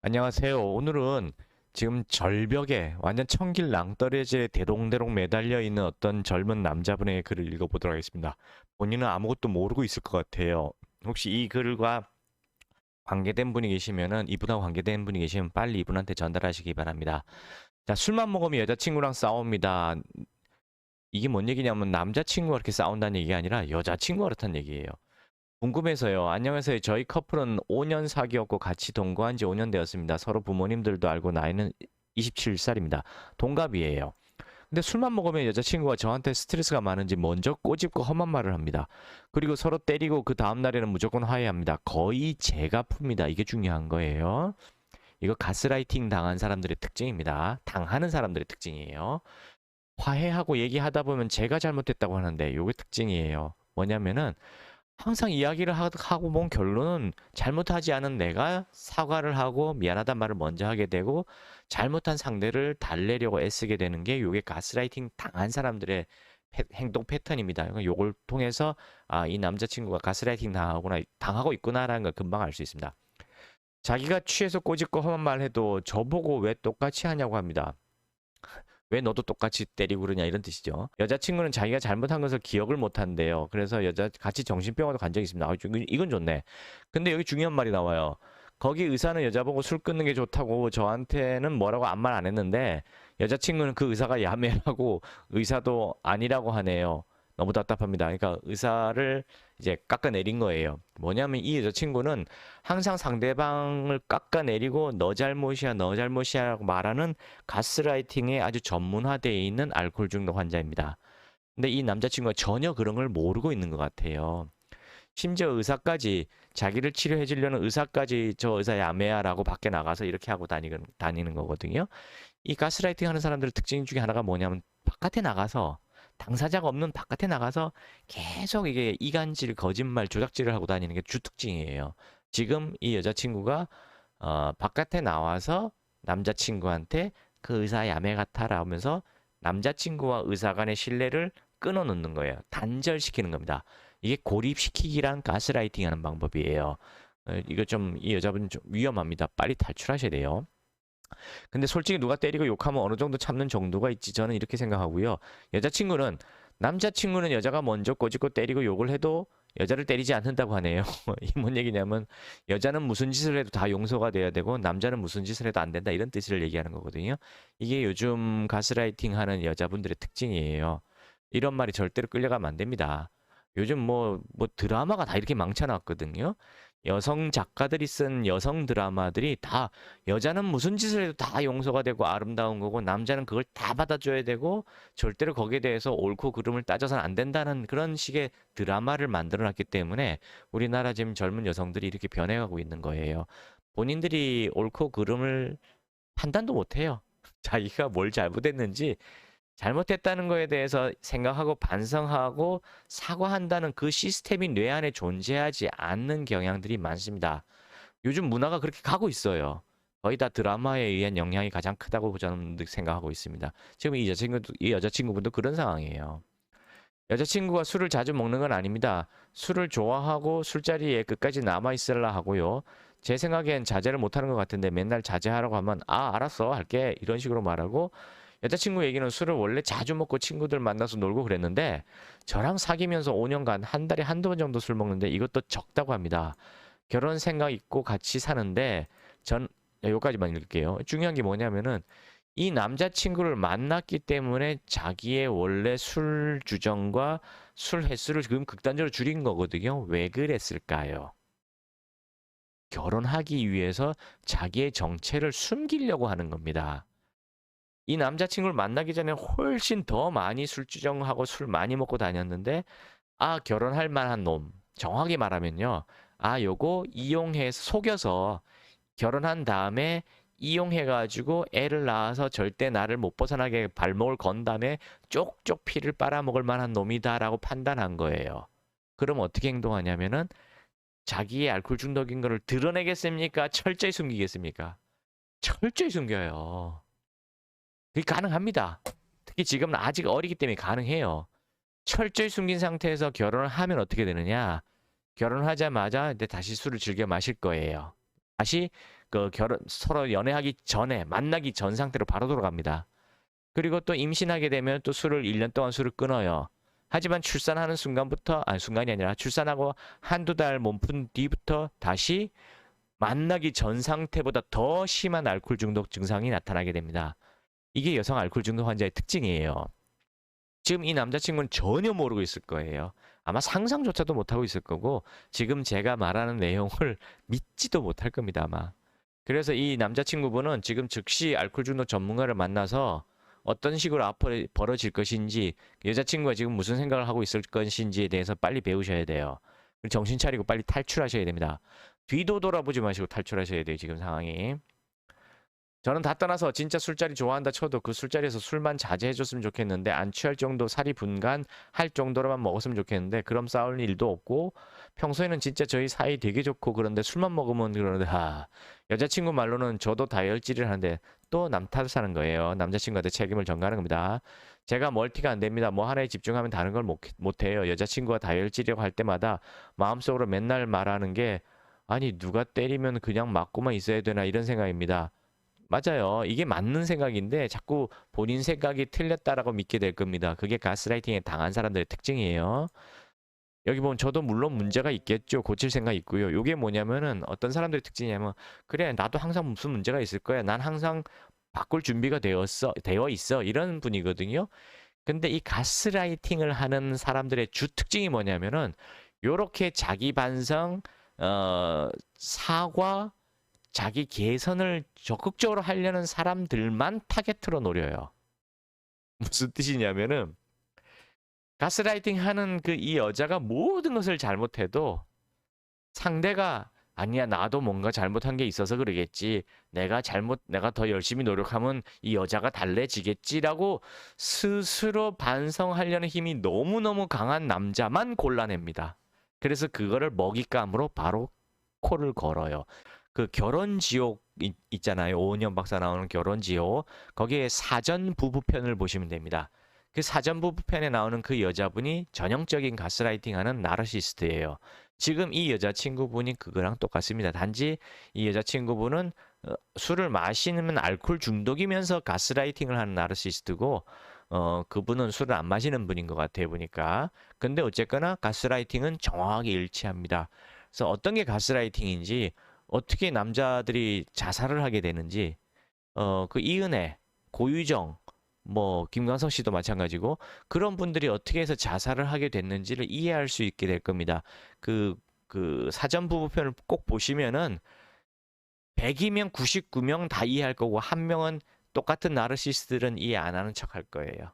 안녕하세요. 오늘은 지금 절벽에 완전 천길 낭떠러지에 대롱대롱 매달려 있는 어떤 젊은 남자분의 글을 읽어보도록 하겠습니다. 본인은 아무것도 모르고 있을 것 같아요. 혹시 이 글과 관계된 분이 계시면은 이분하고 관계된 분이 계시면 빨리 이분한테 전달하시기 바랍니다. 자, 술만 먹으면 여자친구랑 싸웁니다. 이게 뭔 얘기냐면 남자친구가 그렇게 싸운다는 얘기가 아니라 여자친구가 그렇다는 얘기예요. 궁금해서요. 안녕하세요. 저희 커플은 5년 사귀었고 같이 동거한 지 5년 되었습니다. 서로 부모님들도 알고 나이는 27살입니다. 동갑이에요. 근데 술만 먹으면 여자친구가 저한테 스트레스가 많은지 먼저 꼬집고 험한 말을 합니다. 그리고 서로 때리고 그 다음 날에는 무조건 화해합니다. 거의 제가 풉니다. 이게 중요한 거예요. 이거 가스라이팅 당한 사람들의 특징입니다. 당하는 사람들의 특징이에요. 화해하고 얘기하다 보면 제가 잘못했다고 하는데 이게 특징이에요. 뭐냐면은 항상 이야기를 하고 본 결론은 잘못하지 않은 내가 사과를 하고 미안하단 말을 먼저 하게 되고 잘못한 상대를 달래려고 애쓰게 되는 게 요게 가스라이팅 당한 사람들의 행동 패턴입니다. 요걸 통해서 이 남자친구가 가스라이팅 당하고 있구나라는 걸 금방 알 수 있습니다. 자기가 취해서 꼬집고 험한 말 해도 저보고 왜 똑같이 하냐고 합니다. 왜 너도 똑같이 때리고 그러냐 이런 뜻이죠. 여자친구는 자기가 잘못한 것을 기억을 못 한대요. 그래서 같이 정신병원도 간 적이 있습니다. 이건 좋네. 근데 여기 중요한 말이 나와요. 거기 의사는 여자보고 술 끊는 게 좋다고 저한테는 뭐라고 아무 말 안 했는데 여자친구는 그 의사가 야매라고 의사도 아니라고 하네요. 너무 답답합니다. 그러니까 의사를 이제 깎아내린 거예요. 뭐냐면 이 여자친구는 항상 상대방을 깎아내리고 너 잘못이야, 너 잘못이야라고 말하는 가스라이팅에 아주 전문화되어 있는 알코올 중독 환자입니다. 근데 이 남자친구가 전혀 그런 걸 모르고 있는 것 같아요. 심지어 의사까지 자기를 치료해 주려는 의사까지 저 의사 야매야라고 밖에 나가서 이렇게 하고 다니는 거거든요. 이 가스라이팅 하는 사람들의 특징 중에 하나가 뭐냐면 바깥에 나가서 당사자가 없는 바깥에 나가서 계속 이게 이간질, 거짓말, 조작질을 하고 다니는 게 주특징이에요. 지금 이 여자친구가 바깥에 나와서 남자친구한테 그 의사 야매 같아라 하면서 남자친구와 의사 간의 신뢰를 끊어놓는 거예요. 단절시키는 겁니다. 이게 고립시키기란 가스라이팅 하는 방법이에요. 이거 좀 이 여자분 좀 위험합니다. 빨리 탈출하셔야 돼요. 근데 솔직히 누가 때리고 욕하면 어느 정도 참는 정도가 있지 저는 이렇게 생각하고요. 남자친구는 여자가 먼저 꼬집고 때리고 욕을 해도 여자를 때리지 않는다고 하네요. 이게 뭔 얘기냐면 여자는 무슨 짓을 해도 다 용서가 돼야 되고 남자는 무슨 짓을 해도 안 된다 이런 뜻을 얘기하는 거거든요. 이게 요즘 가스라이팅 하는 여자분들의 특징이에요. 이런 말이 절대로 끌려가면 안 됩니다. 요즘 뭐 드라마가 다 이렇게 망쳐놨거든요. 여성 작가들이 쓴 여성 드라마들이 다 여자는 무슨 짓을 해도 다 용서가 되고 아름다운 거고 남자는 그걸 다 받아줘야 되고 절대로 거기에 대해서 옳고 그름을 따져서는 안 된다는 그런 식의 드라마를 만들어 놨기 때문에 우리나라 지금 젊은 여성들이 이렇게 변해가고 있는 거예요. 본인들이 옳고 그름을 판단도 못 해요. 자기가 뭘 잘못했는지 잘못했다는 거에 대해서 생각하고 반성하고 사과한다는 그 시스템이 뇌 안에 존재하지 않는 경향들이 많습니다. 요즘 문화가 그렇게 가고 있어요. 거의 다 드라마에 의한 영향이 가장 크다고 저는 생각하고 있습니다. 지금 이 여자친구분도 그런 상황이에요. 여자친구가 술을 자주 먹는 건 아닙니다. 술을 좋아하고 술자리에 끝까지 남아있으려 하고요. 제 생각엔 자제를 못하는 것 같은데 맨날 자제하라고 하면 알았어 할게 이런 식으로 말하고 여자친구 얘기는 술을 원래 자주 먹고 친구들 만나서 놀고 그랬는데 저랑 사귀면서 5년간 한 달에 한두 번 정도 술 먹는데 이것도 적다고 합니다. 결혼 생각 있고 같이 사는데 전 여기까지만 읽을게요. 중요한 게 뭐냐면은 이 남자친구를 만났기 때문에 자기의 원래 술 주정과 술 횟수를 지금 극단적으로 줄인 거거든요. 왜 그랬을까요? 결혼하기 위해서 자기의 정체를 숨기려고 하는 겁니다. 이 남자친구를 만나기 전에 훨씬 더 많이 술주정하고 술 많이 먹고 다녔는데 결혼할 만한 놈. 정확히 말하면요. 요거 이용해서 속여서 결혼한 다음에 이용해가지고 애를 낳아서 절대 나를 못 벗어나게 발목을 건 다음에 쪽쪽 피를 빨아먹을 만한 놈이다라고 판단한 거예요. 그럼 어떻게 행동하냐면은 자기의 알코올 중독인 거를 드러내겠습니까? 철저히 숨기겠습니까? 철저히 숨겨요. 그게 가능합니다. 특히 지금은 아직 어리기 때문에 가능해요. 철저히 숨긴 상태에서 결혼을 하면 어떻게 되느냐? 결혼하자마자 이제 다시 술을 즐겨 마실 거예요. 다시 서로 연애하기 전에 만나기 전 상태로 바로 돌아갑니다. 그리고 또 임신하게 되면 또 술을 1년 동안 술을 끊어요. 하지만 출산하는 순간부터 순간이 아니라 출산하고 한두 달 몸푼 뒤부터 다시 만나기 전 상태보다 더 심한 알코올 중독 증상이 나타나게 됩니다. 이게 여성 알코올 중독 환자의 특징이에요. 지금 이 남자친구는 전혀 모르고 있을 거예요. 아마 상상조차도 못하고 있을 거고 지금 제가 말하는 내용을 믿지도 못할 겁니다, 아마. 그래서 이 남자친구분은 지금 즉시 알코올 중독 전문가를 만나서 어떤 식으로 앞으로 벌어질 것인지, 여자친구가 지금 무슨 생각을 하고 있을 것인지에 대해서 빨리 배우셔야 돼요. 정신 차리고 빨리 탈출하셔야 됩니다. 뒤도 돌아보지 마시고 탈출하셔야 돼요, 지금 상황이. 저는 다 떠나서 진짜 술자리 좋아한다 쳐도 그 술자리에서 술만 자제해줬으면 좋겠는데, 안 취할 정도 살이 분간할 정도로만 먹었으면 좋겠는데, 그럼 싸울 일도 없고 평소에는 진짜 저희 사이 되게 좋고 그런데 술만 먹으면 그러는데, 여자친구 말로는 저도 다혈질을 하는데 또 남 탓하는 거예요. 남자친구한테 책임을 전가하는 겁니다. 제가 멀티가 안 됩니다. 뭐 하나에 집중하면 다른 걸 못해요. 여자친구가 다혈질이라고 할 때마다 마음속으로 맨날 말하는 게, 아니 누가 때리면 그냥 맞고만 있어야 되나, 이런 생각입니다. 맞아요. 이게 맞는 생각인데 자꾸 본인 생각이 틀렸다라고 믿게 될 겁니다. 그게 가스라이팅에 당한 사람들의 특징이에요. 여기 보면 저도 물론 문제가 있겠죠. 고칠 생각 있고요. 요게 뭐냐면은 어떤 사람들의 특징이냐면, 그래 나도 항상 무슨 문제가 있을 거야. 난 항상 바꿀 준비가 되어 있어. 이런 분이거든요. 근데 이 가스라이팅을 하는 사람들의 주 특징이 뭐냐면은, 요렇게 자기 반성, 사과, 자기 개선을 적극적으로 하려는 사람들만 타겟으로 노려요. 무슨 뜻이냐면은, 가스라이팅 하는 이 여자가 모든 것을 잘못해도 상대가, 아니야 나도 뭔가 잘못한 게 있어서 그러겠지, 내가 더 열심히 노력하면 이 여자가 달래지겠지라고 스스로 반성하려는 힘이 너무너무 강한 남자만 골라냅니다. 그래서 그거를 먹잇감으로 바로 코를 걸어요. 그 결혼지옥 있잖아요. 오은영 박사 나오는 결혼지옥. 거기에 사전 부부편을 보시면 됩니다. 그 사전 부부편에 나오는 그 여자분이 전형적인 가스라이팅하는 나르시스트예요. 지금 이 여자친구분이 그거랑 똑같습니다. 단지 이 여자친구분은 술을 마시면 알코올 중독이면서 가스라이팅을 하는 나르시스트고, 그분은 술을 안 마시는 분인 것 같아요, 보니까. 근데 어쨌거나 가스라이팅은 정확하게 일치합니다. 그래서 어떤 게 가스라이팅인지, 어떻게 남자들이 자살을 하게 되는지, 그 이은혜, 고유정, 뭐 김광석 씨도 마찬가지고, 그런 분들이 어떻게 해서 자살을 하게 됐는지를 이해할 수 있게 될 겁니다. 그 사전 부부편을 꼭 보시면은 100이면 99명 다 이해할 거고, 한 명은 똑같은 나르시스트들은 이해 안 하는 척 할 거예요.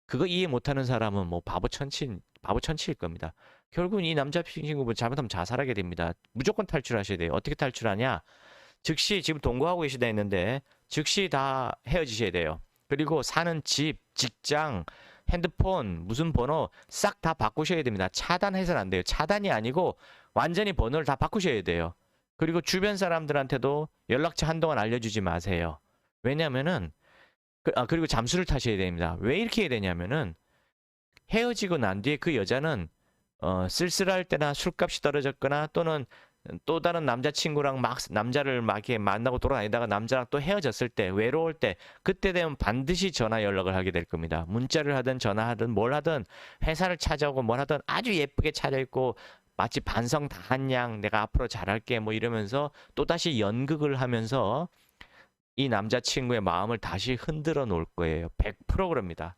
그거 이해 못하는 사람은 뭐 바보 천치일 겁니다. 결국은 이 남자 친구분 잘못하면 자살하게 됩니다. 무조건 탈출하셔야 돼요. 어떻게 탈출하냐? 즉시, 지금 동거하고 계시다 했는데 즉시 다 헤어지셔야 돼요. 그리고 사는 집, 직장, 핸드폰, 무슨 번호 싹 다 바꾸셔야 됩니다. 차단해서는 안 돼요. 차단이 아니고 완전히 번호를 다 바꾸셔야 돼요. 그리고 주변 사람들한테도 연락처 한동안 알려주지 마세요. 왜냐면은 그리고 잠수를 타셔야 됩니다. 왜 이렇게 해야 되냐면은, 헤어지고 난 뒤에 그 여자는 쓸쓸할 때나 술값이 떨어졌거나, 또는 또 다른 남자친구랑 남자를 막 이렇게 만나고 돌아다니다가 남자랑 또 헤어졌을 때, 외로울 때, 그때 되면 반드시 전화 연락을 하게 될 겁니다. 문자를 하든 전화하든 뭘 하든, 회사를 찾아오고 뭘 하든 아주 예쁘게 차려입고 마치 반성 다 한 양 내가 앞으로 잘할게 뭐 이러면서 또다시 연극을 하면서 이 남자친구의 마음을 다시 흔들어 놓을 거예요. 100% 그럽니다.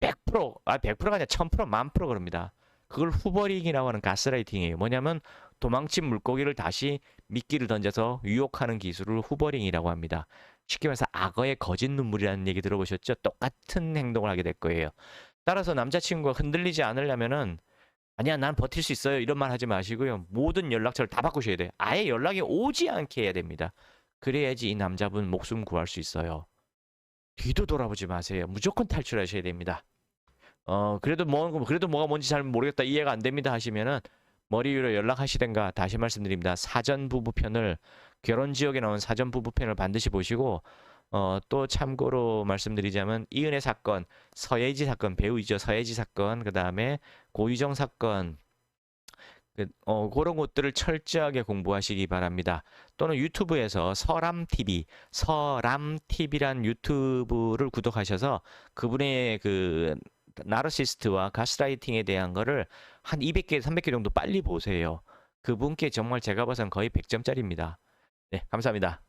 100%, 100%가 아니라 1000%, 10,000% 그럽니다. 그걸 후버링이라고 하는 가스라이팅이에요. 뭐냐면 도망친 물고기를 다시 미끼를 던져서 유혹하는 기술을 후버링이라고 합니다. 쉽게 말해서 악어의 거짓 눈물이라는 얘기 들어보셨죠? 똑같은 행동을 하게 될 거예요. 따라서 남자친구가 흔들리지 않으려면은, 아니야 난 버틸 수 있어요, 이런 말 하지 마시고요. 모든 연락처를 다 바꾸셔야 돼요. 아예 연락이 오지 않게 해야 됩니다. 그래야지 이 남자분 목숨 구할 수 있어요. 뒤도 돌아보지 마세요. 무조건 탈출하셔야 됩니다. 그래도 뭐가 뭔지 잘 모르겠다, 이해가 안 됩니다 하시면은 머리 위로 연락하시든가. 다시 말씀드립니다. 사전 부부편을, 결혼 지역에 나온 사전 부부편을 반드시 보시고, 또 참고로 말씀드리자면 이은혜 사건, 서예지 사건, 배우이죠. 서예지 사건, 그 다음에 고유정 사건, 그런 것들을 철저하게 공부하시기 바랍니다. 또는 유튜브에서 서람TV란 유튜브를 구독하셔서 그분의 그 나르시스트와 가스라이팅에 대한 거를 한 200개, 300개 정도 빨리 보세요. 그분께 정말 제가 봐선 거의 100점짜리입니다. 네, 감사합니다.